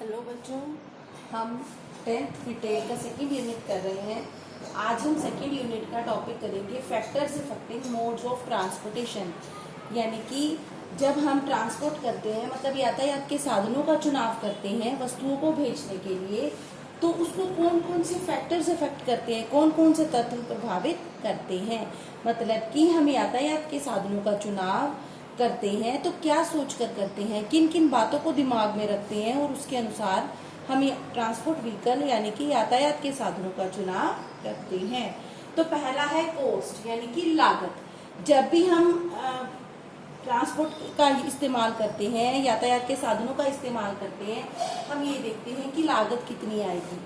Hello बच्चों, हम 10th BTech का सेकेंड यूनिट कर रहे हैं। आज हम सेकेंड यूनिट का टॉपिक करेंगे factors affecting modes of transportation. यानी कि जब हम ट्रांसपोर्ट करते हैं, मतलब यातायात के साधनों का चुनाव करते हैं वस्तुओं को भेजने के लिए, तो उसको कौन कौन से फैक्टर्स अफेक्ट करते हैं, कौन कौन से तत्व प्रभावित करते हैं। मतलब कि हम यातायात के साधनों का चुनाव करते हैं तो क्या सोच कर करते हैं, किन किन बातों को दिमाग में रखते हैं और उसके अनुसार हम ट्रांसपोर्ट व्हीकल यानी कि यातायात के साधनों का चुनाव करते हैं। तो पहला है कॉस्ट यानी कि लागत। जब भी हम ट्रांसपोर्ट का इस्तेमाल करते हैं, यातायात के साधनों का इस्तेमाल करते हैं, हम ये देखते हैं कि लागत कितनी आएगी।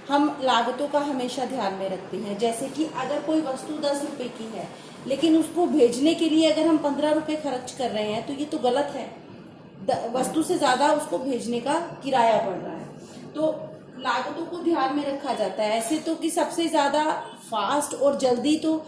हम लागतों का हमेशा ध्यान में रखते हैं। जैसे कि अगर कोई वस्तु 10 रुपए की है लेकिन उसको भेजने के लिए अगर हम 15 रुपए खर्च कर रहे हैं तो ये तो गलत है। वस्तु से ज़्यादा उसको भेजने का किराया पड़ रहा है। तो लागतों को ध्यान में रखा जाता है। ऐसे तो कि सबसे ज़्यादा फास्ट और जल्दी तो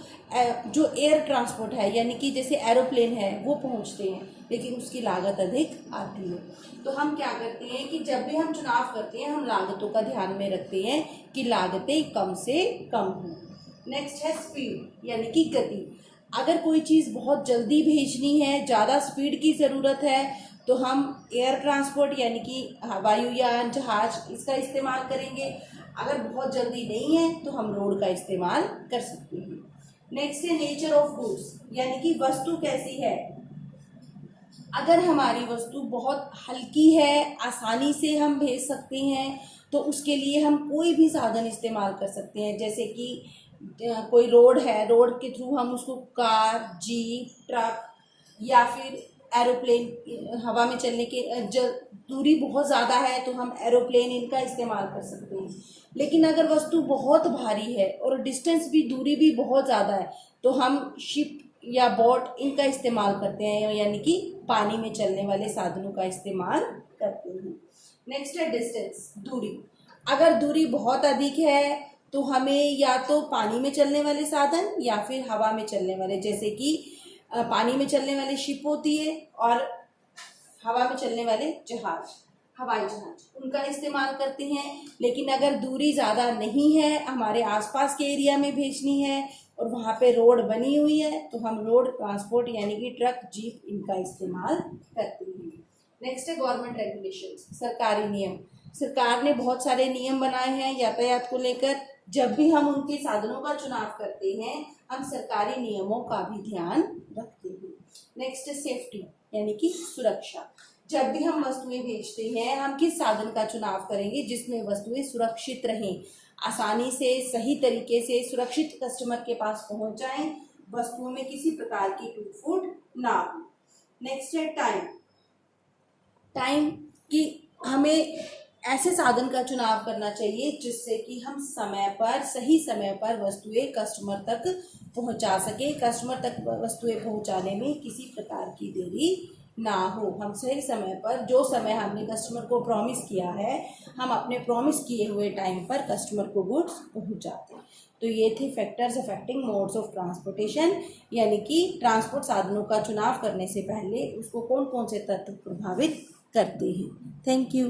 जो एयर ट्रांसपोर्ट है यानी कि जैसे एरोप्लेन है वो पहुंचते हैं, लेकिन उसकी लागत अधिक आती है। तो हम क्या करते हैं कि जब भी हम चुनाव करते हैं हम लागतों का ध्यान में रखते हैं कि लागतें कम से कम हों। नेक्स्ट है स्पीड यानी कि गति। अगर कोई चीज़ बहुत जल्दी भेजनी है, ज़्यादा स्पीड की ज़रूरत है, तो हम एयर ट्रांसपोर्ट यानी कि वायुयान, जहाज इसका इस्तेमाल करेंगे। अगर बहुत जल्दी नहीं है तो हम रोड का इस्तेमाल कर सकते हैं। नेक्स्ट है नेचर ऑफ गुड्स यानी कि वस्तु कैसी है। अगर हमारी वस्तु बहुत हल्की है, आसानी से हम भेज सकते हैं, तो उसके लिए हम कोई भी साधन इस्तेमाल कर सकते हैं। जैसे कि कोई रोड है, रोड के थ्रू हम उसको कार, जीप, ट्रक या फिर एरोप्लेन, हवा में चलने के दूरी बहुत ज़्यादा है तो हम एरोप्लेन इनका इस्तेमाल कर सकते हैं। लेकिन अगर वस्तु बहुत भारी है और डिस्टेंस भी, दूरी भी बहुत ज़्यादा है, तो हम शिप या बोट इनका इस्तेमाल करते हैं, यानी कि पानी में चलने वाले साधनों का इस्तेमाल करते हैं। नेक्स्ट है डिस्टेंस, दूरी। अगर दूरी बहुत अधिक है तो हमें या तो पानी में चलने वाले साधन या फिर हवा में चलने वाले, जैसे कि पानी में चलने वाली शिप होती है और हवा में चलने वाले जहाज, हवाई जहाज, उनका इस्तेमाल करते हैं। लेकिन अगर दूरी ज़्यादा नहीं है, हमारे आसपास के एरिया में भेजनी है और वहाँ पे रोड बनी हुई है, तो हम रोड ट्रांसपोर्ट यानी कि ट्रक, जीप इनका इस्तेमाल करते हैं। नेक्स्ट है गवर्नमेंट रेगुलेशंस, सरकारी नियम। सरकार ने बहुत सारे नियम बनाए हैं यातायात को लेकर। जब भी हम उनके साधनों का चुनाव करते हैं हम सरकारी नियमों का भी ध्यान रखते हैं। नेक्स्ट है सेफ्टी यानी कि सुरक्षा। जब भी हम वस्तुएं भेजते हैं हम किस साधन का चुनाव करेंगे जिसमें वस्तुएं सुरक्षित रहें, आसानी से, सही तरीके से सुरक्षित कस्टमर के पास पहुंच जाएं, वस्तुओं में किसी प्रकार की टूट फूट ना हो। नेक्स्ट है टाइम। टाइम की हमें ऐसे साधन का चुनाव करना चाहिए जिससे कि हम समय पर, सही समय पर वस्तुएं कस्टमर तक पहुंचा सके। कस्टमर तक वस्तुएं पहुंचाने में किसी प्रकार की देरी ना हो। हम सही समय पर, जो समय हमने कस्टमर को प्रॉमिस किया है, हम अपने प्रॉमिस किए हुए टाइम पर कस्टमर को गुड्स पहुंचाते हैं। तो ये थे factors affecting modes of transportation, यानी कि ट्रांसपोर्ट साधनों का चुनाव करने से पहले उसको कौन कौन से तत्व प्रभावित करते हैं। Thank you.